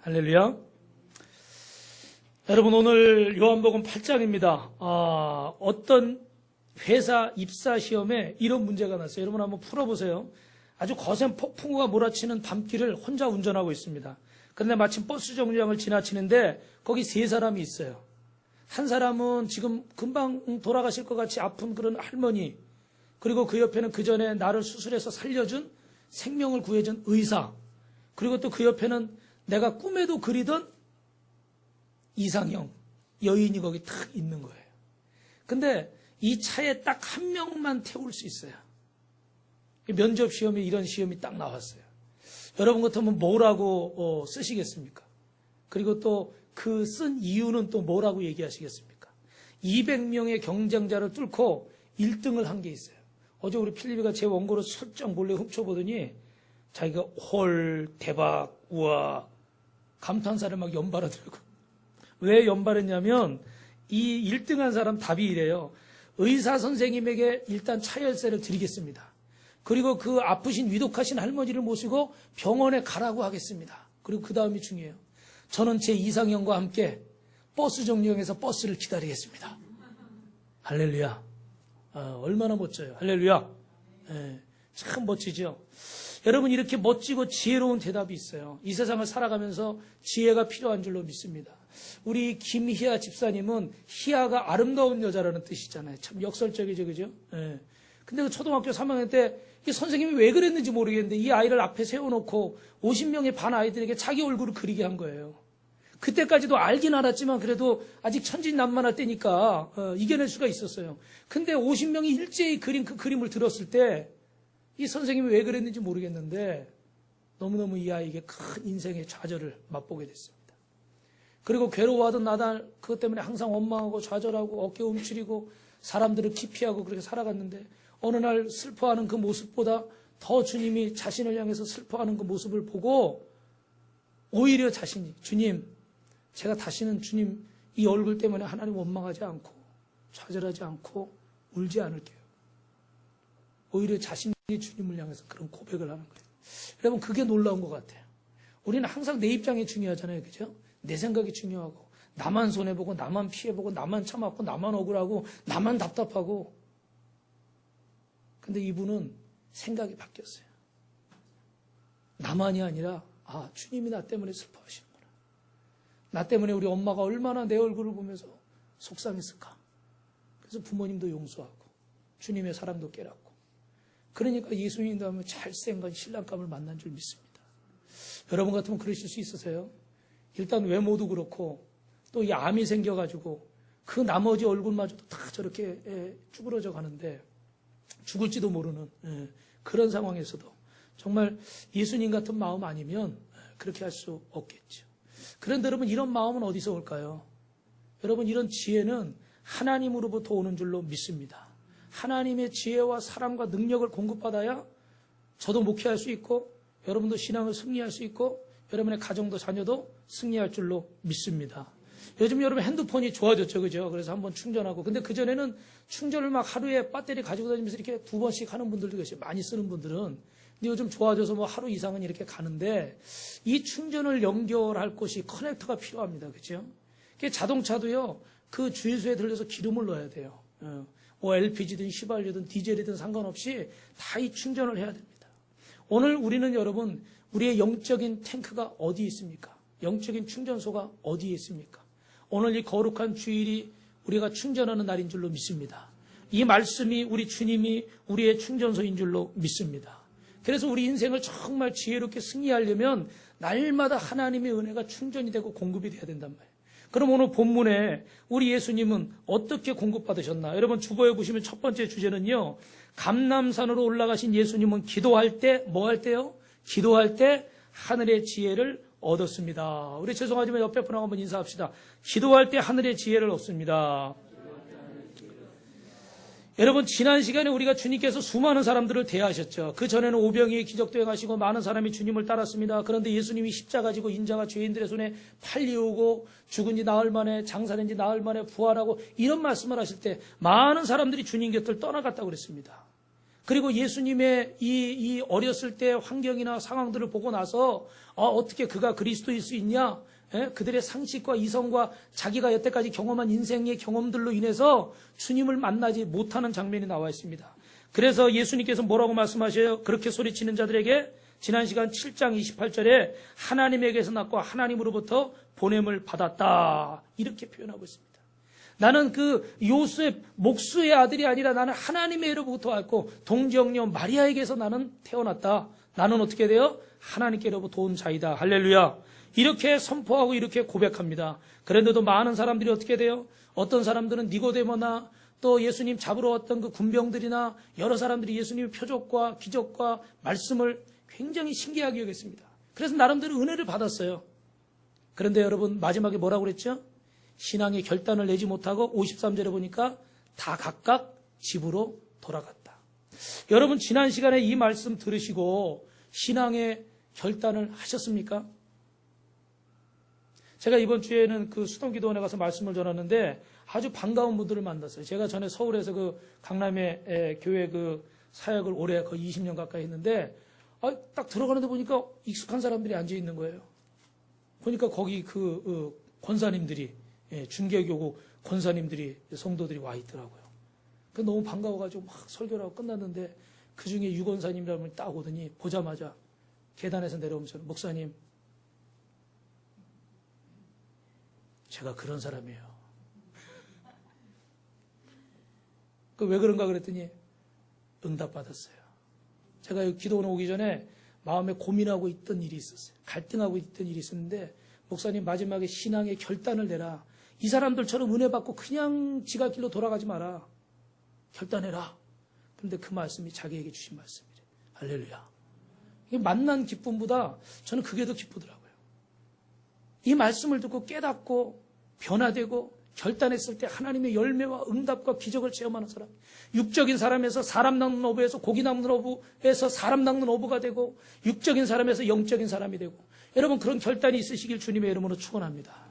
할렐루야. 여러분, 오늘 요한복음 8장입니다. 어떤 회사 입사 시험에 이런 문제가 났어요. 여러분 한번 풀어보세요. 아주 거센 폭풍우가 몰아치는 밤길을 혼자 운전하고 있습니다. 그런데 마침 버스 정류장을 지나치는데 거기 세 사람이 있어요. 한 사람은 지금 금방 돌아가실 것 같이 아픈 그런 할머니, 그리고 그 옆에는 그 전에 나를 수술해서 살려준, 생명을 구해준 의사, 그리고 또 그 옆에는 내가 꿈에도 그리던 이상형 여인이 거기 탁 있는 거예요. 근데 이 차에 딱 한 명만 태울 수 있어요. 면접 시험에 이런 시험이 딱 나왔어요. 여러분 같으면 뭐라고 쓰시겠습니까? 그리고 또 그 쓴 이유는 또 뭐라고 얘기하시겠습니까? 200명의 경쟁자를 뚫고 1등을 한 게 있어요. 어제 우리 필립이가 제 원고를 슬쩍 몰래 훔쳐보더니 자기가 헐, 대박, 우와, 감탄사를 막 연발하더라고요. 왜 연발했냐면 이 1등한 사람 답이 이래요. 의사 선생님에게 일단 차 열쇠를 드리겠습니다. 그리고 그 아프신 위독하신 할머니를 모시고 병원에 가라고 하겠습니다. 그리고 그 다음이 중요해요. 저는 제 이상형과 함께 버스 정류장에서 버스를 기다리겠습니다. 할렐루야. 얼마나 멋져요. 할렐루야. 참 멋지죠. 여러분, 이렇게 멋지고 지혜로운 대답이 있어요. 이 세상을 살아가면서 지혜가 필요한 줄로 믿습니다. 우리 김희아 집사님은 희아가 아름다운 여자라는 뜻이잖아요. 참 역설적이죠, 그죠? 근데 그 초등학교 3학년 때 이 선생님이 왜 그랬는지 모르겠는데 이 아이를 앞에 세워놓고 50명의 반 아이들에게 자기 얼굴을 그리게 한 거예요. 그때까지도 알긴 알았지만 그래도 아직 천진난만할 때니까 이겨낼 수가 있었어요. 근데 50명이 일제히 그린 그 그림을 들었을 때 이 선생님이 왜 그랬는지 모르겠는데 너무너무 이 아이에게 큰 인생의 좌절을 맛보게 됐습니다. 그리고 괴로워하던 나달 그것 때문에 항상 원망하고 좌절하고 어깨 움츠리고 사람들을 기피하고 그렇게 살아갔는데 어느 날 슬퍼하는 그 모습보다 더 주님이 자신을 향해서 슬퍼하는 그 모습을 보고 오히려 자신이 주님, 제가 다시는 주님 이 얼굴 때문에 하나님 원망하지 않고 좌절하지 않고 울지 않을게요. 오히려 자신이 주님을 향해서 그런 고백을 하는 거예요. 여러분, 그게 놀라운 것 같아요. 우리는 항상 내 입장이 중요하잖아요. 그죠? 내 생각이 중요하고 나만 손해보고 나만 피해보고 나만 참았고 나만 억울하고 나만 답답하고. 근데 이분은 생각이 바뀌었어요. 나만이 아니라 주님이 나 때문에 슬퍼하시는구나. 나 때문에 우리 엄마가 얼마나 내 얼굴을 보면서 속상했을까. 그래서 부모님도 용서하고 주님의 사랑도 깨닫고. 그러니까 예수님도 하면 잘생긴 신랑감을 만난 줄 믿습니다. 여러분 같으면 그러실 수 있으세요? 일단 외모도 그렇고 또 이 암이 생겨가지고 그 나머지 얼굴마저도 다 저렇게 쭈그러져 가는데 죽을지도 모르는 그런 상황에서도 정말 예수님 같은 마음 아니면 그렇게 할 수 없겠죠. 그런데 여러분, 이런 마음은 어디서 올까요? 여러분, 이런 지혜는 하나님으로부터 오는 줄로 믿습니다. 하나님의 지혜와 사랑과 능력을 공급받아야 저도 목회할 수 있고 여러분도 신앙을 승리할 수 있고 여러분의 가정도 자녀도 승리할 줄로 믿습니다. 요즘 여러분 핸드폰이 좋아졌죠, 그죠? 그래서 한번 충전하고. 근데 그전에는 충전을 막 하루에 배터리 가지고 다니면서 이렇게 2번씩 하는 분들도 계세요. 많이 쓰는 분들은. 근데 요즘 좋아져서 뭐 하루 이상은 이렇게 가는데 이 충전을 연결할 곳이 커넥터가 필요합니다. 그죠? 자동차도요, 그 주유소에 들려서 기름을 넣어야 돼요. 뭐 LPG든 휘발유든 디젤이든 상관없이 다 이 충전을 해야 됩니다. 오늘 우리는 여러분, 우리의 영적인 탱크가 어디에 있습니까? 영적인 충전소가 어디에 있습니까? 오늘 이 거룩한 주일이 우리가 충전하는 날인 줄로 믿습니다. 이 말씀이 우리 주님이 우리의 충전소인 줄로 믿습니다. 그래서 우리 인생을 정말 지혜롭게 승리하려면 날마다 하나님의 은혜가 충전이 되고 공급이 돼야 된단 말이에요. 그럼 오늘 본문에 우리 예수님은 어떻게 공급받으셨나? 여러분, 주보에 보시면 첫 번째 주제는요, 감람산으로 올라가신 예수님은 기도할 때 뭐 할 때요? 기도할 때 하늘의 지혜를 얻었습니다. 우리 죄송하지만 옆에 분하고 한번 인사합시다. 기도할 때 하늘의 지혜를 얻습니다. 여러분, 지난 시간에 우리가 주님께서 수많은 사람들을 대하셨죠. 그 전에는 오병이의 기적도 행하시고 많은 사람이 주님을 따랐습니다. 그런데 예수님이 십자가 지고 인자가 죄인들의 손에 팔리우고 죽은 지 나흘 만에 장사된 지 나흘 만에 부활하고 이런 말씀을 하실 때 많은 사람들이 주님 곁을 떠나갔다고 그랬습니다. 그리고 예수님의 이 어렸을 때 환경이나 상황들을 보고 나서 어떻게 그가 그리스도일 수 있냐? 그들의 상식과 이성과 자기가 여태까지 경험한 인생의 경험들로 인해서 주님을 만나지 못하는 장면이 나와 있습니다. 그래서 예수님께서 뭐라고 말씀하셔요? 그렇게 소리치는 자들에게 지난 시간 7장 28절에 하나님에게서 났고 하나님으로부터 보냄을 받았다. 이렇게 표현하고 있습니다. 나는 그 요셉 목수의 아들이 아니라 나는 하나님의로부터 왔고 동정녀 마리아에게서 나는 태어났다. 나는 어떻게 돼요? 하나님께로부터 온 자이다. 할렐루야. 이렇게 선포하고 이렇게 고백합니다. 그런데도 많은 사람들이 어떻게 돼요? 어떤 사람들은 니고데모나 또 예수님 잡으러 왔던 그 군병들이나 여러 사람들이 예수님의 표적과 기적과 말씀을 굉장히 신기하게 여겼습니다. 그래서 나름대로 은혜를 받았어요. 그런데 여러분 마지막에 뭐라고 그랬죠? 신앙의 결단을 내지 못하고 53절에 보니까 다 각각 집으로 돌아갔다. 여러분 지난 시간에 이 말씀 들으시고 신앙의 결단을 하셨습니까? 제가 이번 주에는 그 수동기도원에 가서 말씀을 전하는데 아주 반가운 분들을 만났어요. 제가 전에 서울에서 그 강남의 교회 그 사역을 올해 거의 20년 가까이 했는데 딱 들어가는데 보니까 익숙한 사람들이 앉아 있는 거예요. 보니까 거기 그 권사님들이 중개교구 권사님들이 성도들이 와 있더라고요. 그 너무 반가워가지고 막 설교를 하고 끝났는데 그 중에 유권사님이라는 분이 딱 오더니 보자마자 계단에서 내려오면서 목사님 제가 그런 사람이에요. 왜 그런가 그랬더니 응답받았어요. 제가 여기 기도원 오기 전에 마음에 고민하고 있던 일이 있었어요. 갈등하고 있던 일이 있었는데 목사님 마지막에 신앙의 결단을 내라. 이 사람들처럼 은혜 받고 그냥 지가 길로 돌아가지 마라. 결단해라. 그런데 그 말씀이 자기에게 주신 말씀이래요. 할렐루야. 이 만난 기쁨보다 저는 그게 더 기쁘더라고요. 이 말씀을 듣고 깨닫고 변화되고 결단했을 때 하나님의 열매와 응답과 기적을 체험하는 사람. 육적인 사람에서 사람 낚는 어부에서 고기 낚는 어부에서 사람 낚는 어부가 되고 육적인 사람에서 영적인 사람이 되고 여러분 그런 결단이 있으시길 주님의 이름으로 축원합니다.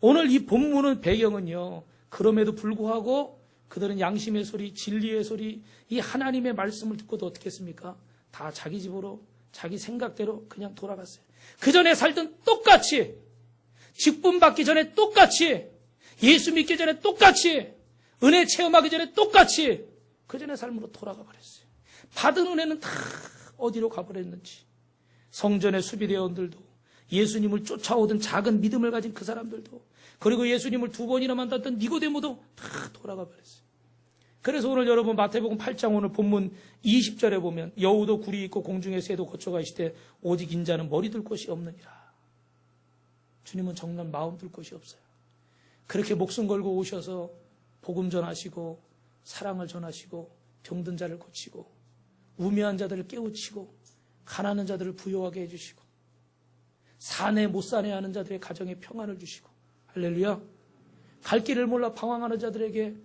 오늘 이 본문의 배경은요. 그럼에도 불구하고 그들은 양심의 소리, 진리의 소리, 이 하나님의 말씀을 듣고도 어떻게 했습니까? 다 자기 집으로 자기 생각대로 그냥 돌아갔어요. 그 전에 살던 똑같이 직분 받기 전에 똑같이 예수 믿기 전에 똑같이 은혜 체험하기 전에 똑같이 그 전의 삶으로 돌아가 버렸어요. 받은 은혜는 다 어디로 가버렸는지 성전의 수비대원들도 예수님을 쫓아오던 작은 믿음을 가진 그 사람들도 그리고 예수님을 2번이나 만났던 니고데모도 다 돌아가 버렸어요. 그래서 오늘 여러분 마태복음 8장 오늘 본문 20절에 보면 여우도 굴이 있고 공중의 새도 거쳐가시되 오직 인자는 머리 둘 곳이 없느니라. 주님은 정말 마음 둘 곳이 없어요. 그렇게 목숨 걸고 오셔서 복음 전하시고 사랑을 전하시고 병든 자를 고치고 우매한 자들을 깨우치고 가난한 자들을 부유하게 해주시고 사내 못 사내 하는 자들의 가정에 평안을 주시고 할렐루야. 갈 길을 몰라 방황하는 자들에게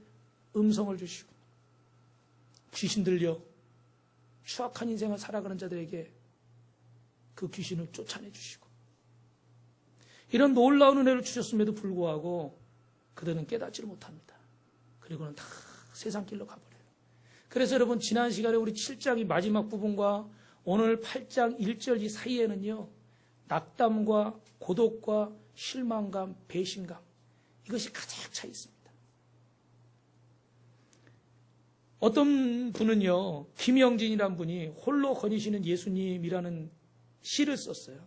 음성을 주시고 귀신 들려 추악한 인생을 살아가는 자들에게 그 귀신을 쫓아내 주시고 이런 놀라운 은혜를 주셨음에도 불구하고 그들은 깨닫지를 못합니다. 그리고는 다 세상 길로 가버려요. 그래서 여러분 지난 시간에 우리 7장의 마지막 부분과 오늘 8장 1절 이 사이에는요. 낙담과 고독과 실망감, 배신감 이것이 가득 차 있습니다. 어떤 분은요. 김영진이라는 분이 홀로 거니시는 예수님이라는 시를 썼어요.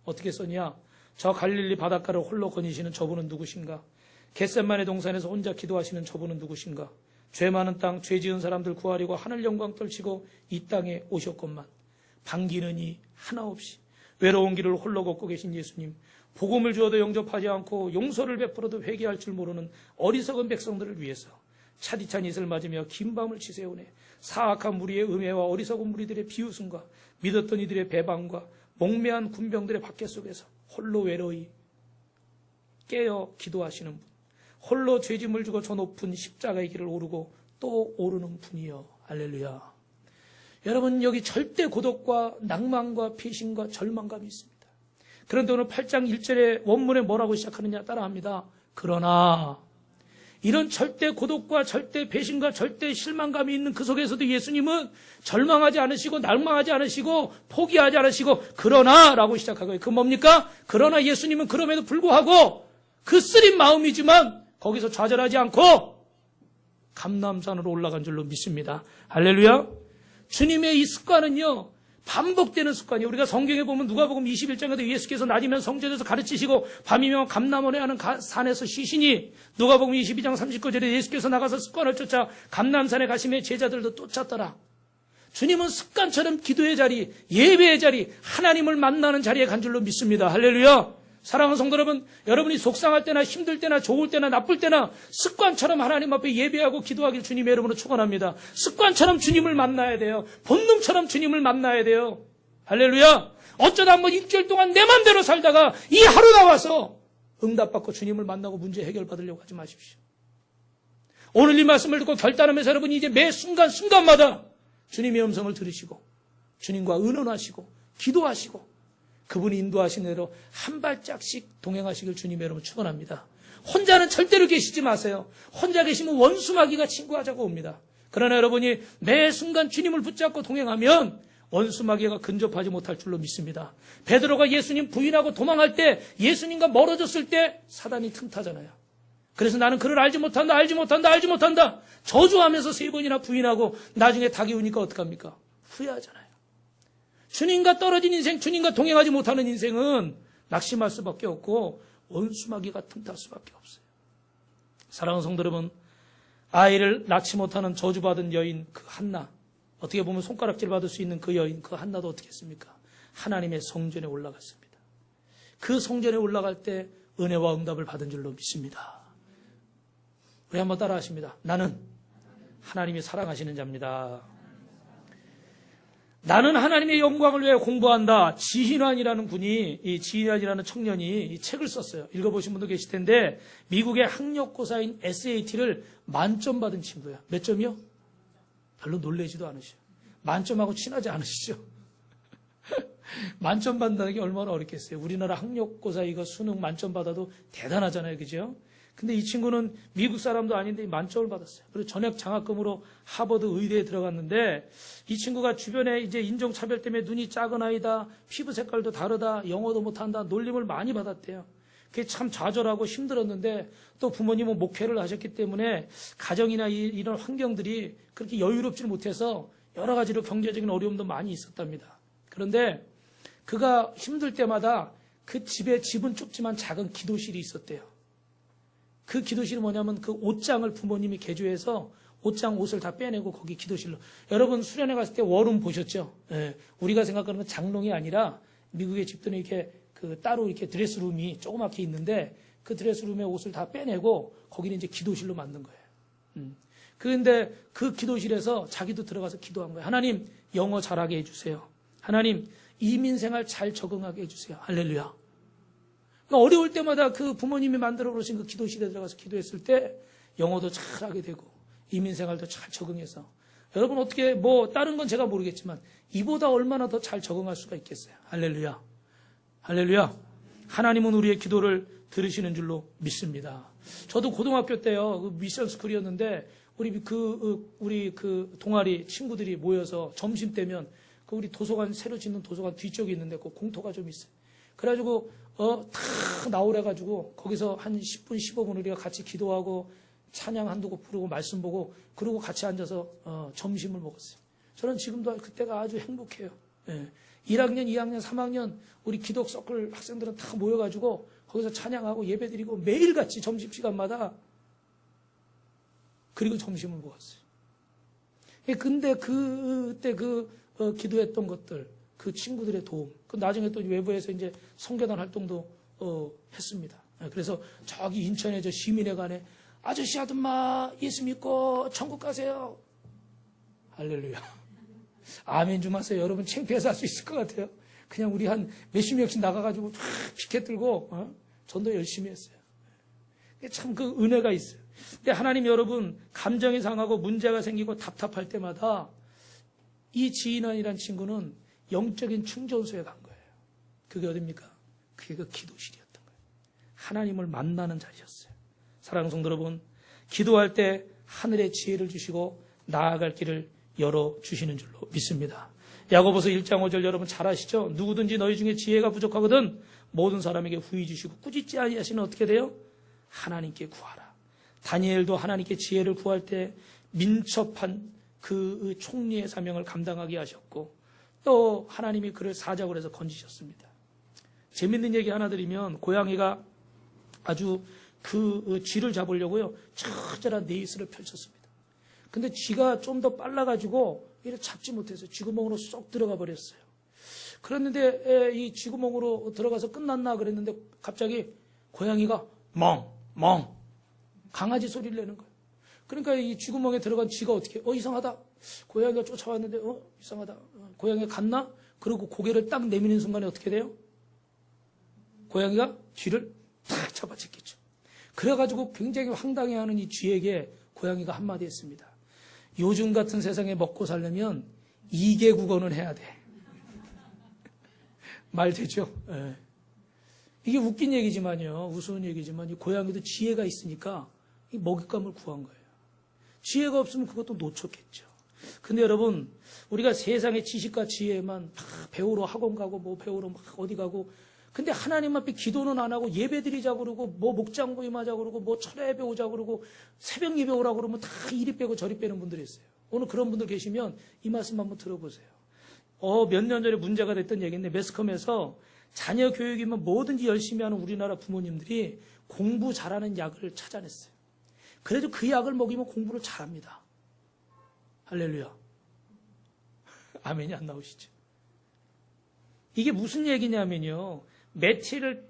어떻게 썼냐? 저 갈릴리 바닷가를 홀로 거니시는 저분은 누구신가? 겟세마네 동산에서 혼자 기도하시는 저분은 누구신가? 죄 많은 땅, 죄 지은 사람들 구하려고 하늘 영광 떨치고 이 땅에 오셨건만 반기는 이 하나 없이 외로운 길을 홀로 걷고 계신 예수님, 복음을 주어도 영접하지 않고 용서를 베풀어도 회개할 줄 모르는 어리석은 백성들을 위해서 차디찬 이슬 맞으며 긴 밤을 지새우네 사악한 무리의 음해와 어리석은 무리들의 비웃음과 믿었던 이들의 배반과 목매한 군병들의 박해 속에서 홀로 외로이 깨어 기도하시는 분, 홀로 죄짐을 지고 저 높은 십자가의 길을 오르고 또 오르는 분이여. 할렐루야. 여러분 여기 절대 고독과 낭만과 배신과 절망감이 있습니다. 그런데 오늘 8장 1절의 원문에 뭐라고 시작하느냐 따라합니다. 그러나 이런 절대 고독과 절대 배신과 절대 실망감이 있는 그 속에서도 예수님은 절망하지 않으시고 낭망하지 않으시고 포기하지 않으시고 그러나 라고 시작하고요. 그 뭡니까? 그러나 예수님은 그럼에도 불구하고 그 쓰린 마음이지만 거기서 좌절하지 않고 감람산으로 올라간 줄로 믿습니다. 할렐루야. 주님의 이 습관은요, 반복되는 습관이에요. 우리가 성경에 보면 누가복음 21장에도 예수께서 낮이면 성전에서 가르치시고 밤이면 감람원에 하는 산에서 쉬시니, 누가복음 22장 39절에 예수께서 나가서 습관을 쫓아 감람산에 가시며 제자들도 쫓았더라. 주님은 습관처럼 기도의 자리, 예배의 자리, 하나님을 만나는 자리에 간 줄로 믿습니다. 할렐루야. 사랑하는 성도 여러분, 여러분이 속상할 때나 힘들 때나 좋을 때나 나쁠 때나 습관처럼 하나님 앞에 예배하고 기도하길 주님의 이름으로 축원합니다. 습관처럼 주님을 만나야 돼요. 본능처럼 주님을 만나야 돼요. 할렐루야. 어쩌다 한번 일주일 동안 내 맘대로 살다가 이 하루 나와서 응답받고 주님을 만나고 문제 해결받으려고 하지 마십시오. 오늘 이 말씀을 듣고 결단하면서 여러분이 이제 매 순간순간마다 주님의 음성을 들으시고 주님과 의논하시고 기도하시고 그분이 인도하신 대로 한 발짝씩 동행하시길 주님의 이름으로 축원합니다. 혼자는 절대로 계시지 마세요. 혼자 계시면 원수마귀가 친구하자고 옵니다. 그러나 여러분이 매 순간 주님을 붙잡고 동행하면 원수마귀가 근접하지 못할 줄로 믿습니다. 베드로가 예수님 부인하고 도망할 때, 예수님과 멀어졌을 때 사단이 틈타잖아요. 그래서 나는 그를 알지 못한다, 알지 못한다, 알지 못한다 저주하면서 3번이나 부인하고 나중에 닭이 우니까 어떡합니까? 후회하잖아요. 주님과 떨어진 인생, 주님과 동행하지 못하는 인생은 낙심할 수밖에 없고 원수마귀가 틈탈 수밖에 없어요. 사랑하는 성도 여러분, 아이를 낳지 못하는 저주받은 여인 그 한나, 어떻게 보면 손가락질 받을 수 있는 그 여인 그 한나도 어떻게 했습니까? 하나님의 성전에 올라갔습니다. 그 성전에 올라갈 때 은혜와 응답을 받은 줄로 믿습니다. 우리 한번 따라 하십니다. 나는 하나님이 사랑하시는 자입니다. 나는 하나님의 영광을 위해 공부한다. 지희환이라는 분이, 이 지희환이라는 청년이 이 책을 썼어요. 읽어보신 분도 계실 텐데, 미국의 학력고사인 SAT를 만점 받은 친구예요. 몇 점이요? 별로 놀라지도 않으시죠. 만점하고 친하지 않으시죠? 만점 받는다는 게 얼마나 어렵겠어요. 우리나라 학력고사 이거 수능 만점 받아도 대단하잖아요. 그죠? 근데 이 친구는 미국 사람도 아닌데 만점을 받았어요. 그리고 전액 장학금으로 하버드 의대에 들어갔는데, 이 친구가 주변에 이제 인종차별 때문에 눈이 작은 아이다, 피부 색깔도 다르다, 영어도 못한다, 놀림을 많이 받았대요. 그게 참 좌절하고 힘들었는데, 또 부모님은 목회를 하셨기 때문에 가정이나 이런 환경들이 그렇게 여유롭지 못해서 여러 가지로 경제적인 어려움도 많이 있었답니다. 그런데 그가 힘들 때마다 그 집에, 집은 좁지만 작은 기도실이 있었대요. 그 기도실이 뭐냐면 그 옷장을 부모님이 개조해서 옷장 옷을 다 빼내고 거기 기도실로. 여러분 수련회 갔을 때 워룸 보셨죠? 예, 우리가 생각하는 건 장롱이 아니라 미국의 집들은 이렇게 그 따로 이렇게 드레스룸이 조그맣게 있는데 그 드레스룸에 옷을 다 빼내고 거기는 이제 기도실로 만든 거예요. 그런데 그 기도실에서 자기도 들어가서 기도한 거예요. 하나님 영어 잘하게 해주세요. 하나님 이민생활 잘 적응하게 해주세요. 할렐루야. 그러니까 어려울 때마다 그 부모님이 만들어 놓으신 그 기도실에 들어가서 기도했을 때 영어도 잘하게 되고 이민생활도 잘 적응해서, 여러분 어떻게 뭐 다른 건 제가 모르겠지만 이보다 얼마나 더 잘 적응할 수가 있겠어요. 할렐루야. 할렐루야. 하나님은 우리의 기도를 들으시는 줄로 믿습니다. 저도 고등학교 때요, 그 미션 스쿨이었는데 우리 그 동아리 친구들이 모여서 점심 때면 그 우리 도서관 새로 짓는 도서관 뒤쪽에 있는데 그 공터가 좀 있어요. 그래가지고 탁 나오래가지고 거기서 한 10분 15분 우리가 같이 기도하고 찬양 한두 곡 부르고 말씀 보고 그러고 같이 앉아서 점심을 먹었어요. 저는 지금도 그때가 아주 행복해요. 예. 1학년, 2학년, 3학년 우리 기독 서클 학생들은 다 모여가지고 거기서 찬양하고 예배드리고 매일같이 점심시간마다 그리고 점심을 먹었어요. 근데 그때 기도했던 것들, 그 친구들의 도움, 그 나중에 또 외부에서 이제 성교단 활동도 했습니다. 그래서 저기 인천에 저 시민회관에 아저씨 아줌마 예수 믿고 천국 가세요. 할렐루야. 아멘 좀 하세요. 여러분 창피해서 할 수 있을 것 같아요. 그냥 우리 한 몇십 명씩 나가가지고 피켓 들고 전도 열심히 했어요. 참 그 은혜가 있어요. 근데 하나님 여러분, 감정이 상하고 문제가 생기고 답답할 때마다 이 지인원이라는 친구는 영적인 충전소에 간 거예요. 그게 어딥니까? 그게 그 기도실이었던 거예요. 하나님을 만나는 자리였어요. 사랑하는 성도 여러분, 기도할 때 하늘의 지혜를 주시고 나아갈 길을 열어주시는 줄로 믿습니다. 야고보서 1장 5절 여러분 잘 아시죠? 누구든지 너희 중에 지혜가 부족하거든 모든 사람에게 후히 주시고 꾸짖지 아니하시는 어떻게 돼요? 하나님께 구하라. 다니엘도 하나님께 지혜를 구할 때 민첩한 그 총리의 사명을 감당하게 하셨고 또 하나님이 그를 사자굴 해서 건지셨습니다. 재밌는 얘기 하나 드리면 고양이가 아주 그 쥐를 잡으려고요 처절한 네이스를 펼쳤습니다. 근데 쥐가 좀 더 빨라가지고 이를 잡지 못해서 쥐구멍으로 쏙 들어가 버렸어요. 그랬는데 이 쥐구멍으로 들어가서 끝났나 그랬는데 갑자기 고양이가 멍 강아지 소리를 내는 거예요. 그러니까 이 쥐구멍에 들어간 쥐가 어떻게 이상하다. 고양이가 쫓아왔는데 이상하다. 고양이가 갔나? 그러고 고개를 딱 내미는 순간에 어떻게 돼요? 고양이가 쥐를 탁 잡아채겠죠. 그래가지고 굉장히 황당해하는 이 쥐에게 고양이가 한마디 했습니다. 요즘 같은 세상에 먹고 살려면 2개 국어는 해야 돼. 말 되죠? 네. 이게 웃긴 얘기지만요. 우스운 얘기지만 이 고양이도 지혜가 있으니까 이 먹잇감을 구한 거예요. 지혜가 없으면 그것도 놓쳤겠죠. 근데 여러분 우리가 세상의 지식과 지혜만 배우러 학원 가고 뭐 배우러 막 어디 가고 근데 하나님 앞에 기도는 안 하고 예배 드리자고 그러고 뭐 목장 모임하자고 그러고 뭐 철야 예배 오자고 그러고 새벽 예배 오라고 그러면 다 이리 빼고 저리 빼는 분들이 있어요. 오늘 그런 분들 계시면 이 말씀 한번 들어보세요. 몇 년 전에 문제가 됐던 얘기인데 매스컴에서 자녀 교육이면 뭐든지 열심히 하는 우리나라 부모님들이 공부 잘하는 약을 찾아냈어요. 그래도 그 약을 먹이면 공부를 잘합니다. 할렐루야. 아멘이 안 나오시죠? 이게 무슨 얘기냐면요. 메틸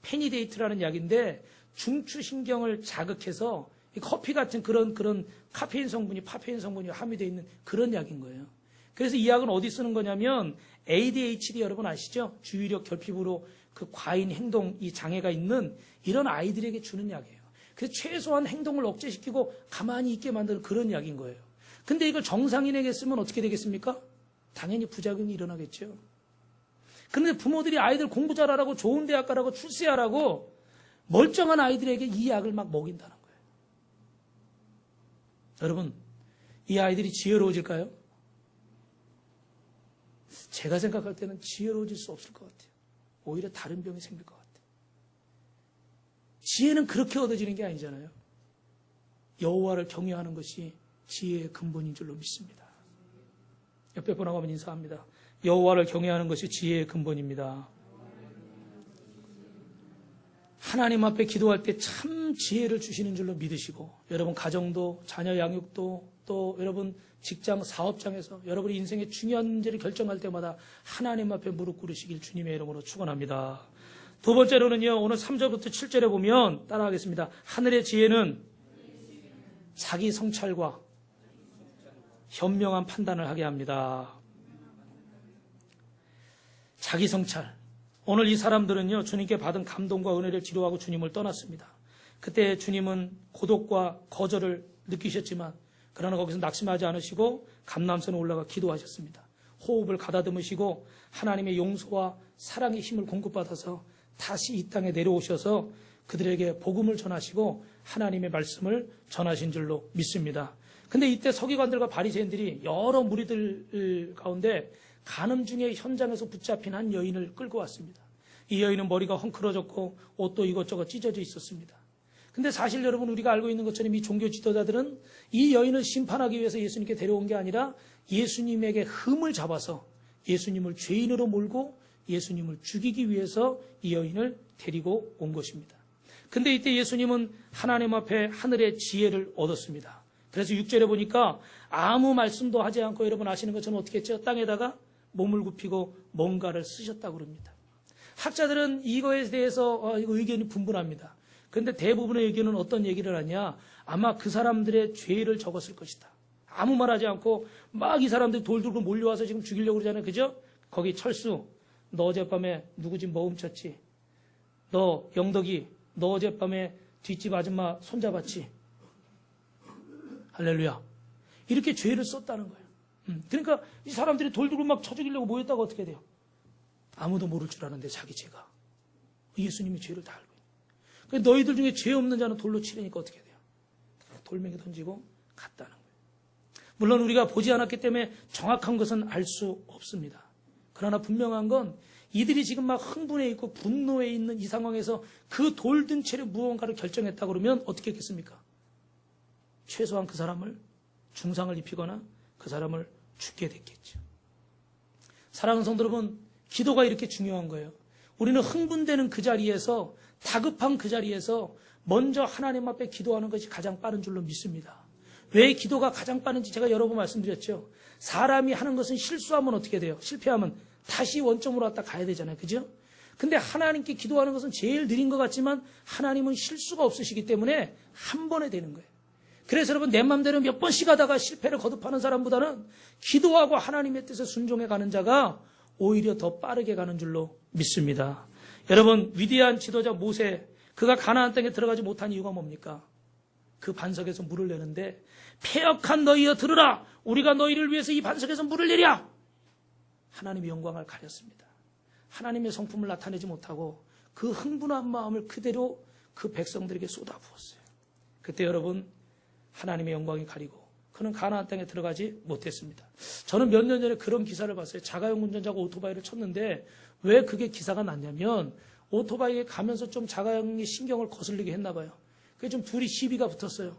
페니데이트라는 약인데 중추신경을 자극해서 커피 같은 그런 카페인 성분이 파페인 성분이 함유되어 있는 그런 약인 거예요. 그래서 이 약은 어디 쓰는 거냐면 ADHD 여러분 아시죠? 주의력 결핍으로 그 과잉 행동 이 장애가 있는 이런 아이들에게 주는 약이에요. 그래서 최소한 행동을 억제시키고 가만히 있게 만드는 그런 약인 거예요. 근데 이걸 정상인에게 쓰면 어떻게 되겠습니까? 당연히 부작용이 일어나겠죠. 그런데 부모들이 아이들 공부 잘하라고 좋은 대학 가라고 출세하라고 멀쩡한 아이들에게 이 약을 막 먹인다는 거예요. 여러분, 이 아이들이 지혜로워질까요? 제가 생각할 때는 지혜로워질 수 없을 것 같아요. 오히려 다른 병이 생길 것 같아요. 지혜는 그렇게 얻어지는 게 아니잖아요. 여호와를 경외하는 것이 지혜의 근본인 줄로 믿습니다. 옆에 분하고 한번 인사합니다. 여호와를 경외하는 것이 지혜의 근본입니다. 하나님 앞에 기도할 때 참 지혜를 주시는 줄로 믿으시고 여러분 가정도 자녀 양육도 또 여러분 직장 사업장에서 여러분의 인생의 중요한 문제를 결정할 때마다 하나님 앞에 무릎 꿇으시길 주님의 이름으로 축원합니다. 두 번째로는요. 오늘 3절부터 7절에 보면 따라하겠습니다. 하늘의 지혜는 자기 성찰과 현명한 판단을 하게 합니다. 자기 성찰. 오늘 이 사람들은요, 주님께 받은 감동과 은혜를 뒤로하고 주님을 떠났습니다. 그때 주님은 고독과 거절을 느끼셨지만, 그러나 거기서 낙심하지 않으시고 감람산에 올라가 기도하셨습니다. 호흡을 가다듬으시고 하나님의 용서와 사랑의 힘을 공급받아서 다시 이 땅에 내려오셔서 그들에게 복음을 전하시고 하나님의 말씀을 전하신 줄로 믿습니다. 근데 이때 서기관들과 바리새인들이 여러 무리들 가운데 간음 중에 현장에서 붙잡힌 한 여인을 끌고 왔습니다. 이 여인은 머리가 헝클어졌고 옷도 이것저것 찢어져 있었습니다. 근데 사실 여러분 우리가 알고 있는 것처럼 이 종교 지도자들은 이 여인을 심판하기 위해서 예수님께 데려온 게 아니라 예수님에게 흠을 잡아서 예수님을 죄인으로 몰고 예수님을 죽이기 위해서 이 여인을 데리고 온 것입니다. 근데 이때 예수님은 하나님 앞에 하늘의 지혜를 얻었습니다. 그래서 6절에 보니까 아무 말씀도 하지 않고 여러분 아시는 것처럼 어떻게 했죠? 땅에다가 몸을 굽히고 뭔가를 쓰셨다고 그럽니다. 학자들은 이거에 대해서 의견이 분분합니다. 그런데 대부분의 의견은 어떤 얘기를 하냐? 아마 그 사람들의 죄를 적었을 것이다. 아무 말 하지 않고 막 이 사람들이 돌 들고 몰려와서 지금 죽이려고 그러잖아요. 그죠? 거기 철수, 너 어젯밤에 누구 집 뭐 훔쳤지? 너 영덕이, 너 어젯밤에 뒷집 아줌마 손잡았지? 할렐루야. 이렇게 죄를 썼다는 거예요. 그러니까 이 사람들이 돌 들고 막 쳐 죽이려고 모였다가 어떻게 돼요? 아무도 모를 줄 아는데 자기 죄가. 예수님이 죄를 다 알고 있는. 그러니까 너희들 중에 죄 없는 자는 돌로 치려니까 어떻게 돼요? 돌멩이 던지고 갔다는 거예요. 물론 우리가 보지 않았기 때문에 정확한 것은 알 수 없습니다. 그러나 분명한 건 이들이 지금 막 흥분해 있고 분노해 있는 이 상황에서 그 돌 든 채로 무언가를 결정했다 그러면 어떻게 했겠습니까? 최소한 그 사람을 중상을 입히거나 그 사람을 죽게 됐겠죠. 사랑하는 성도 여러분, 기도가 이렇게 중요한 거예요. 우리는 흥분되는 그 자리에서, 다급한 그 자리에서 먼저 하나님 앞에 기도하는 것이 가장 빠른 줄로 믿습니다. 왜 기도가 가장 빠른지 제가 여러 번 말씀드렸죠. 사람이 하는 것은 실수하면 어떻게 돼요? 실패하면 다시 원점으로 왔다 가야 되잖아요. 그죠? 근데 하나님께 기도하는 것은 제일 느린 것 같지만 하나님은 실수가 없으시기 때문에 한 번에 되는 거예요. 그래서 여러분, 내 맘대로 몇 번씩 하다가 실패를 거듭하는 사람보다는 기도하고 하나님의 뜻에 순종해 가는 자가 오히려 더 빠르게 가는 줄로 믿습니다. 여러분, 위대한 지도자 모세, 그가 가나안 땅에 들어가지 못한 이유가 뭡니까? 그 반석에서 물을 내는데, 패역한 너희여 들으라, 우리가 너희를 위해서 이 반석에서 물을 내랴. 하나님의 영광을 가렸습니다. 하나님의 성품을 나타내지 못하고 그 흥분한 마음을 그대로 그 백성들에게 쏟아부었어요. 그때 여러분, 하나님의 영광이 가리고 그는 가나안 땅에 들어가지 못했습니다. 저는 몇 년 전에 그런 기사를 봤어요. 자가용 운전자가 오토바이를 쳤는데 왜 그게 기사가 났냐면 오토바이에 가면서 좀 자가용이 신경을 거슬리게 했나 봐요. 그게 좀 둘이 시비가 붙었어요.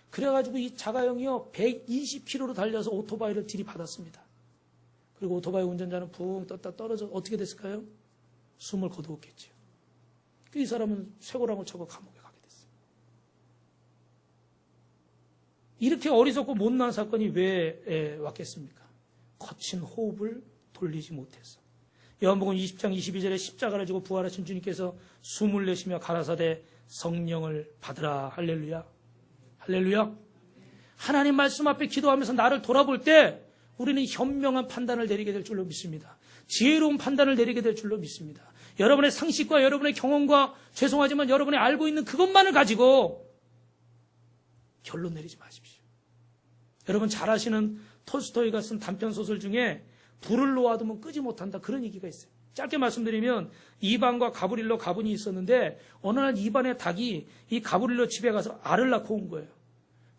그래가지고 이 자가용이요 120km로 달려서 오토바이를 들이받았습니다. 그리고 오토바이 운전자는 붕 떴다 떨어져 어떻게 됐을까요? 숨을 거두었겠죠. 이 사람은 쇠고랑을 쳐고 감옥에 가게 됐어요. 이렇게 어리석고 못난 사건이 왜 왔겠습니까? 거친 호흡을 돌리지 못해서. 요한복음 20장 22절에 십자가를 지고 부활하신 주님께서 숨을 내쉬며 가라사대 성령을 받으라. 할렐루야. 할렐루야. 하나님 말씀 앞에 기도하면서 나를 돌아볼 때 우리는 현명한 판단을 내리게 될 줄로 믿습니다. 지혜로운 판단을 내리게 될 줄로 믿습니다. 여러분의 상식과 여러분의 경험과 죄송하지만 여러분이 알고 있는 그것만을 가지고 결론 내리지 마십시오. 여러분 잘 아시는 톨스토이가 쓴 단편소설 중에 불을 놓아두면 끄지 못한다 그런 얘기가 있어요. 짧게 말씀드리면 이반과 가브릴로 가분이 있었는데 어느 날 이반의 닭이 이 가브릴로 집에 가서 알을 낳고 온 거예요.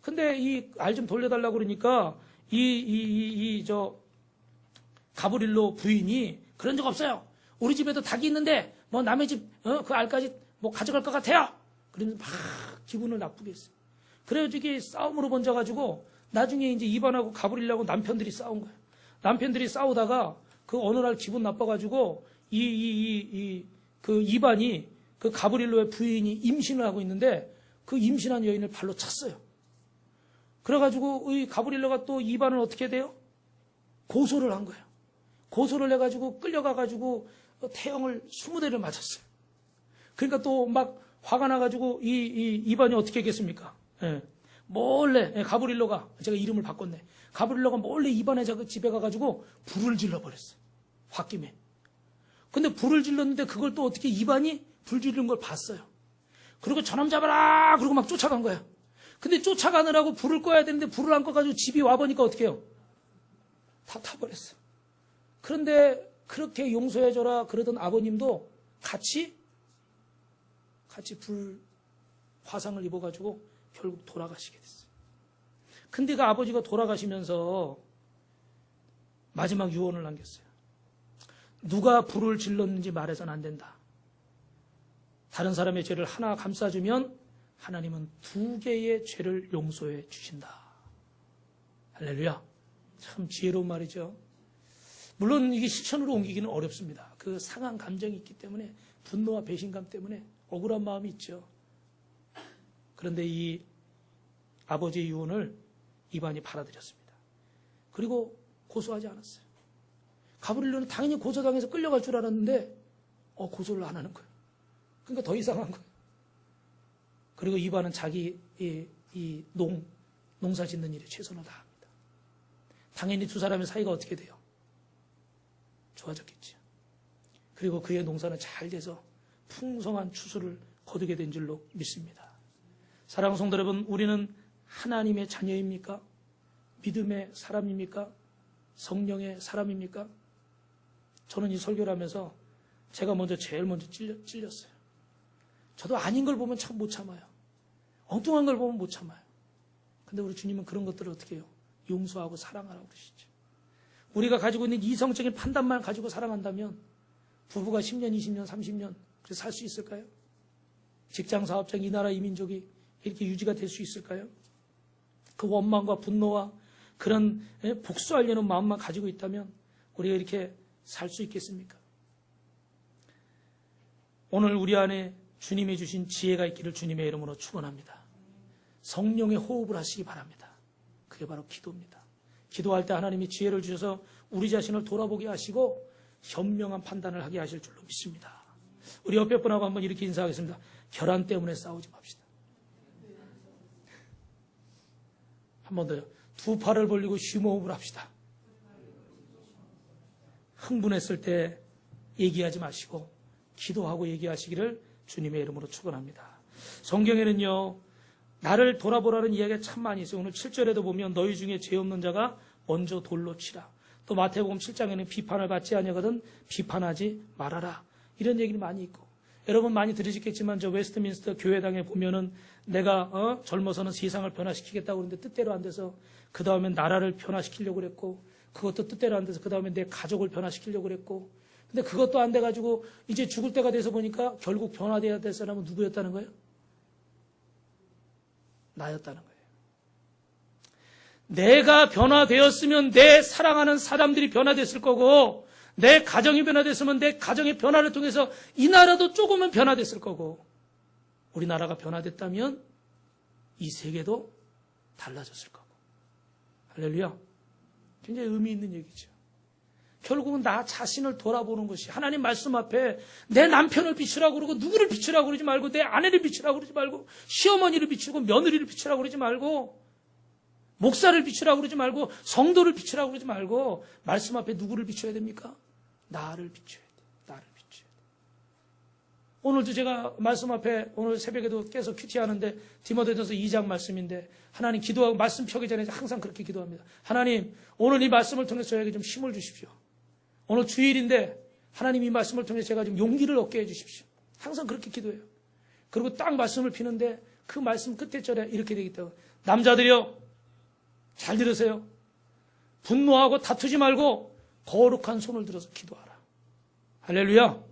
근데 이 알 좀 돌려달라고 그러니까 가브릴로 부인이 그런 적 없어요. 우리 집에도 닭이 있는데 뭐 남의 집 그 알까지 뭐 가져갈 것 같아요. 그러면서 막 기분을 나쁘게 했어요. 그래가지고 이게 싸움으로 번져가지고 나중에 이제 이반하고 가브릴하고 남편들이 싸운 거예요. 남편들이 싸우다가 그 어느 날 기분 나빠가지고 그 이반이 그 가브릴로의 부인이 임신을 하고 있는데 그 임신한 여인을 발로 찼어요. 그래가지고 이 가브릴로가 또 이반을 어떻게 돼요? 고소를 한 거예요. 고소를 해가지고 끌려가가지고 태형을 20대를 맞았어요. 그러니까 또 막 화가 나가지고 이반이 어떻게 했겠습니까? 예. 몰래 가브릴로가 제가 이름을 바꿨네. 가브릴로가 몰래 이반의 집에 가가지고 불을 질러버렸어요. 홧김에. 근데 불을 질렀는데 그걸 또 어떻게 이반이 불 지르는 걸 봤어요. 그리고 저놈 잡아라! 그러고 막 쫓아간 거예요. 근데 쫓아가느라고 불을 꺼야 되는데 불을 안 꺼가지고 집이 와보니까 어떻게 해요? 다 타버렸어요. 그런데 그렇게 용서해줘라 그러던 아버님도 같이 화상을 입어가지고 결국 돌아가시게 됐어요. 근데 그 아버지가 돌아가시면서 마지막 유언을 남겼어요. 누가 불을 질렀는지 말해서는 안 된다. 다른 사람의 죄를 하나 감싸주면 하나님은 2개의 죄를 용서해 주신다. 할렐루야. 참 지혜로운 말이죠. 물론 이게 실천으로 옮기기는 어렵습니다. 그 상한 감정이 있기 때문에 분노와 배신감 때문에 억울한 마음이 있죠. 그런데 이 아버지의 유언을 이반이 받아들였습니다. 그리고 고소하지 않았어요. 가브릴로는 당연히 고소당해서 끌려갈 줄 알았는데 고소를 안 하는 거예요. 그러니까 더 이상한 거예요. 그리고 이반은 자기 농사 짓는 일에 최선을 다합니다. 당연히 두 사람의 사이가 어떻게 돼요? 좋아졌겠죠. 그리고 그의 농사는 잘 돼서 풍성한 추수를 거두게 된 줄로 믿습니다. 사랑하는 성도 여러분, 우리는 하나님의 자녀입니까? 믿음의 사람입니까? 성령의 사람입니까? 저는 이 설교를 하면서 제가 제일 먼저 찔렸어요. 저도 아닌 걸 보면 참 못 참아요. 엉뚱한 걸 보면 못 참아요. 근데 우리 주님은 그런 것들을 어떻게 해요? 용서하고 사랑하라고 그러시죠. 우리가 가지고 있는 이성적인 판단만 가지고 사랑한다면 부부가 10년, 20년, 30년 그래서 살 수 있을까요? 직장, 사업장, 이 나라, 이 민족이 이렇게 유지가 될 수 있을까요? 그 원망과 분노와 그런 복수하려는 마음만 가지고 있다면 우리가 이렇게 살 수 있겠습니까? 오늘 우리 안에 주님이 주신 지혜가 있기를 주님의 이름으로 축원합니다. 성령의 호흡을 하시기 바랍니다. 그게 바로 기도입니다. 기도할 때 하나님이 지혜를 주셔서 우리 자신을 돌아보게 하시고 현명한 판단을 하게 하실 줄로 믿습니다. 우리 옆에 분하고 한번 이렇게 인사하겠습니다. 결혼 때문에 싸우지 맙시다. 한 번 더요. 두 팔을 벌리고 심호흡을 합시다. 흥분했을 때 얘기하지 마시고 기도하고 얘기하시기를 주님의 이름으로 축원합니다. 성경에는요, 나를 돌아보라는 이야기가 참 많이 있어요. 오늘 7절에도 보면 너희 중에 죄 없는 자가 먼저 돌로 치라. 또 마태복음 7장에는 비판을 받지 아니하거든 비판하지 말아라. 이런 얘기를 많이 있고, 여러분 많이 들으셨겠지만 저 웨스트민스터 교회당에 보면은 내가 젊어서는 세상을 변화시키겠다고 그러는데 뜻대로 안 돼서 그 다음에 나라를 변화시키려고 그랬고, 그것도 뜻대로 안 돼서 그 다음에 내 가족을 변화시키려고 그랬고, 근데 그것도 안 돼가지고 이제 죽을 때가 돼서 보니까 결국 변화돼야 될 사람은 누구였다는 거예요? 나였다는 거예요. 내가 변화되었으면 내 사랑하는 사람들이 변화됐을 거고, 내 가정이 변화됐으면 내 가정의 변화를 통해서 이 나라도 조금은 변화됐을 거고, 우리나라가 변화됐다면 이 세계도 달라졌을 거고. 할렐루야. 굉장히 의미 있는 얘기죠. 결국은 나 자신을 돌아보는 것이, 하나님 말씀 앞에 내 남편을 비추라고 그러고 누구를 비추라고 그러지 말고 내 아내를 비추라고 그러지 말고 시어머니를 비추고 며느리를 비추라고 그러지 말고 목사를 비추라고 그러지 말고 성도를 비추라고 그러지 말고 말씀 앞에 누구를 비춰야 됩니까? 나를 비춰야 돼. 나를 비춰야 돼. 오늘도 제가 말씀 앞에 오늘 새벽에도 계속 큐티하는데 디모데전서 2장 말씀인데 하나님 기도하고 말씀 펴기 전에 항상 그렇게 기도합니다. 하나님 오늘 이 말씀을 통해서 저에게 좀 힘을 주십시오. 오늘 주일인데 하나님 이 말씀을 통해서 제가 좀 용기를 얻게 해주십시오. 항상 그렇게 기도해요. 그리고 딱 말씀을 피는데 그 말씀 끝에 절에 이렇게 되겠다고. 남자들이여 잘 들으세요. 분노하고 다투지 말고 거룩한 손을 들어서 기도하라. 할렐루야.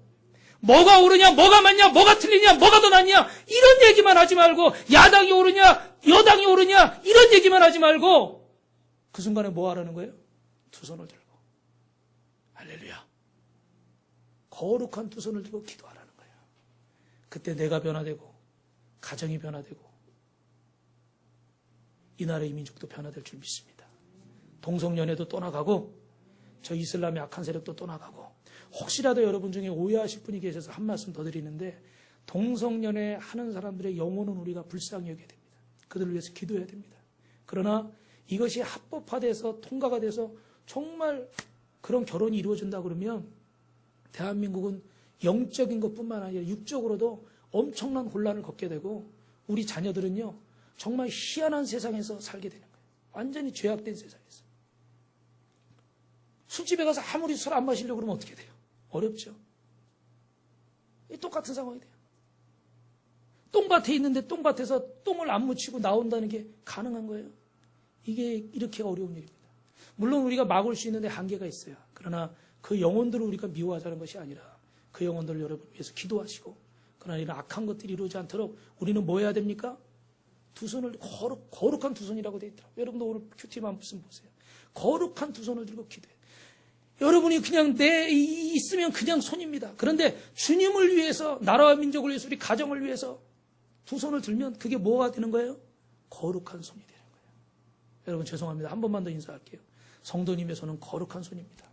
뭐가 옳으냐, 뭐가 맞냐, 뭐가 틀리냐, 뭐가 더 낫냐 이런 얘기만 하지 말고 야당이 옳으냐, 여당이 옳으냐 이런 얘기만 하지 말고 그 순간에 뭐 하라는 거예요? 두 손을 들고. 할렐루야. 거룩한 두 손을 들고 기도하라는 거예요. 그때 내가 변화되고 가정이 변화되고 이 나라의 민족도 변화될 줄 믿습니다. 동성연애도 떠나가고 저 이슬람의 악한 세력도 떠나가고, 혹시라도 여러분 중에 오해하실 분이 계셔서 한 말씀 더 드리는데, 동성연애 하는 사람들의 영혼은 우리가 불쌍히 여겨야 됩니다. 그들을 위해서 기도해야 됩니다. 그러나 이것이 합법화돼서 통과가 돼서 정말 그런 결혼이 이루어진다 그러면 대한민국은 영적인 것뿐만 아니라 육적으로도 엄청난 혼란을 겪게 되고 우리 자녀들은요 정말 희한한 세상에서 살게 되는 거예요. 완전히 죄악된 세상에서. 술집에 가서 아무리 술 안 마시려고 그러면 어떻게 돼요? 어렵죠. 똑같은 상황이 돼요. 똥밭에 있는데 똥밭에서 똥을 안 묻히고 나온다는 게 가능한 거예요. 이게 이렇게 어려운 일입니다. 물론 우리가 막을 수 있는데 한계가 있어요. 그러나 그 영혼들을 우리가 미워하자는 것이 아니라 그 영혼들을 여러분 위해서 기도하시고, 그러나 이런 악한 것들이 이루어지지 않도록 우리는 뭐 해야 됩니까? 두 손을 거룩한 두 손이라고 되어 있더라고요. 여러분도 오늘 큐티만 무슨 보세요. 거룩한 두 손을 들고 기도해요. 여러분이 그냥 있으면 그냥 손입니다. 그런데 주님을 위해서, 나라와 민족을 위해서, 우리 가정을 위해서 두 손을 들면 그게 뭐가 되는 거예요? 거룩한 손이 되는 거예요. 여러분 죄송합니다. 한 번만 더 인사할게요. 성도님의 손은 거룩한 손입니다.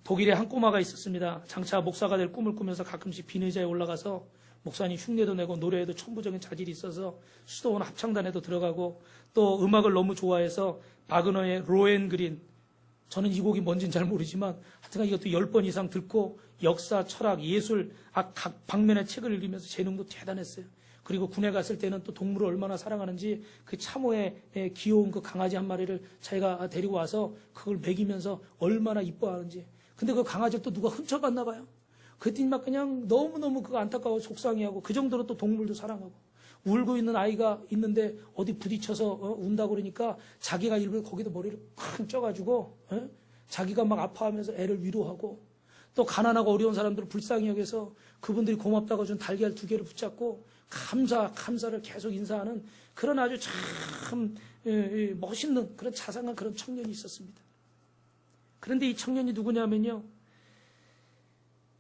독일에 한 꼬마가 있었습니다. 장차 목사가 될 꿈을 꾸면서 가끔씩 빈 의자에 올라가서 목사님 흉내도 내고 노래에도 천부적인 자질이 있어서 수도원 합창단에도 들어가고 또 음악을 너무 좋아해서 바그너의 로엔그린, 저는 이 곡이 뭔지는 잘 모르지만 하여튼 이것도 10번 이상 듣고 역사, 철학, 예술 각 방면의 책을 읽으면서 재능도 대단했어요. 그리고 군에 갔을 때는 또 동물을 얼마나 사랑하는지 그 참호의 귀여운 그 강아지 한 마리를 자기가 데리고 와서 그걸 먹이면서 얼마나 이뻐하는지. 근데 그 강아지를 또 누가 훔쳐갔나 봐요. 그랬더니 막 그냥 너무너무 그거 안타까워 속상해하고, 그 정도로 또 동물도 사랑하고. 울고 있는 아이가 있는데 어디 부딪혀서 운다고 그러니까 자기가 일부러 거기도 머리를 팍 쪄가지고 자기가 막 아파하면서 애를 위로하고, 또 가난하고 어려운 사람들을 불쌍히 여겨서 그분들이 고맙다고 준 달걀 2개를 붙잡고 감사를 계속 인사하는 그런 아주 참 멋있는 그런 자상한 그런 청년이 있었습니다. 그런데 이 청년이 누구냐면요,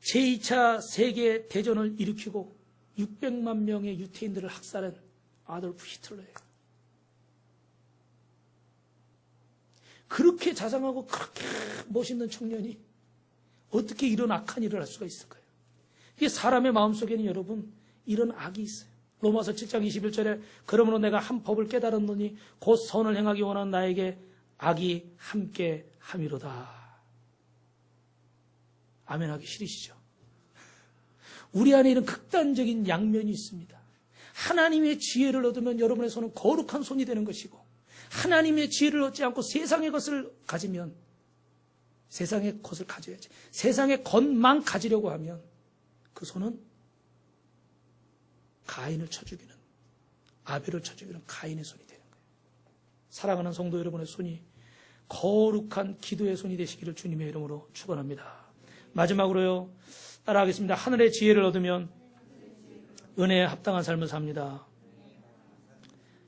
제2차 세계대전을 일으키고 600만 명의 유태인들을 학살한 아돌프 히틀러예요. 그렇게 자상하고 그렇게 멋있는 청년이 어떻게 이런 악한 일을 할 수가 있을까요? 이게 사람의 마음속에는 여러분 이런 악이 있어요. 로마서 7장 21절에 그러므로 내가 한 법을 깨달았노니 곧 선을 행하기 원하는 나에게 악이 함께 함이로다. 아멘 하기 싫으시죠? 우리 안에 이런 극단적인 양면이 있습니다. 하나님의 지혜를 얻으면 여러분의 손은 거룩한 손이 되는 것이고, 하나님의 지혜를 얻지 않고 세상의 것을 가지면, 세상의 것을 가져야지, 세상의 것만 가지려고 하면 그 손은 가인을 쳐 죽이는, 아벨을 쳐 죽이는 가인의 손이 되는 거예요. 사랑하는 성도 여러분의 손이 거룩한 기도의 손이 되시기를 주님의 이름으로 축원합니다. 마지막으로요, 따라하겠습니다. 하늘의 지혜를 얻으면 은혜에 합당한 삶을 삽니다.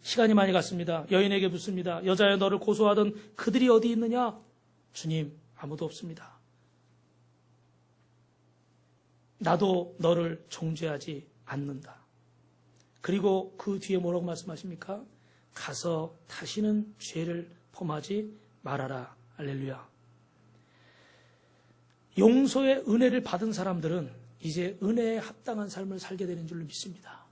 시간이 많이 갔습니다. 여인에게 묻습니다. 여자여, 너를 고소하던 그들이 어디 있느냐? 주님, 아무도 없습니다. 나도 너를 정죄하지 않는다. 그리고 그 뒤에 뭐라고 말씀하십니까? 가서 다시는 죄를 범하지 말아라. 할렐루야. 용서의 은혜를 받은 사람들은 이제 은혜에 합당한 삶을 살게 되는 줄로 믿습니다.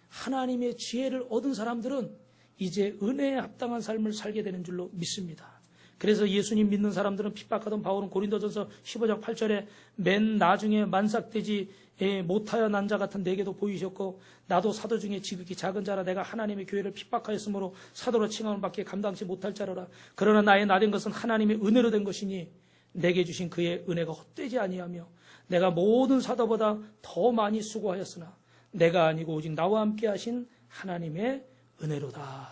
하나님의 지혜를 얻은 사람들은 이제 은혜에 합당한 삶을 살게 되는 줄로 믿습니다. 그래서 예수님 믿는 사람들은 핍박하던 바울은 고린도전서 15장 8절에 맨 나중에 만삭되지 못하여 난 자 같은 내게도 보이셨고, 나도 사도 중에 지극히 작은 자라 내가 하나님의 교회를 핍박하였으므로 사도로 칭함을 받기에 감당치 못할 자로라. 그러나 나의 나된 것은 하나님의 은혜로 된 것이니 내게 주신 그의 은혜가 헛되지 아니하며 내가 모든 사도보다 더 많이 수고하였으나 내가 아니고 오직 나와 함께 하신 하나님의 은혜로다.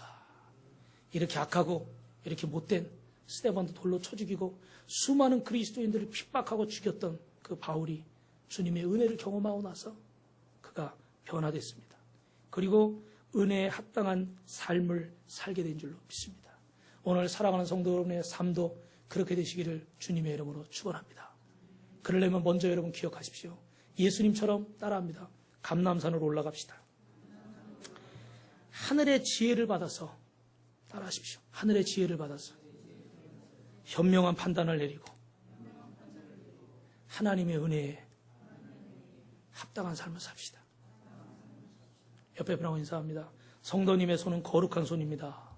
이렇게 악하고 이렇게 못된 스데반도 돌로 쳐 죽이고 수많은 그리스도인들을 핍박하고 죽였던 그 바울이 주님의 은혜를 경험하고 나서 그가 변화됐습니다. 그리고 은혜에 합당한 삶을 살게 된 줄로 믿습니다. 오늘 사랑하는 성도 여러분의 삶도 그렇게 되시기를 주님의 이름으로 축원합니다. 그러려면 먼저 여러분 기억하십시오. 예수님처럼 따라합니다. 감람산으로 올라갑시다. 하늘의 지혜를 받아서 따라하십시오. 하늘의 지혜를 받아서 현명한 판단을 내리고 하나님의 은혜에 합당한 삶을 삽시다. 옆에 분하고 인사합니다. 성도님의 손은 거룩한 손입니다.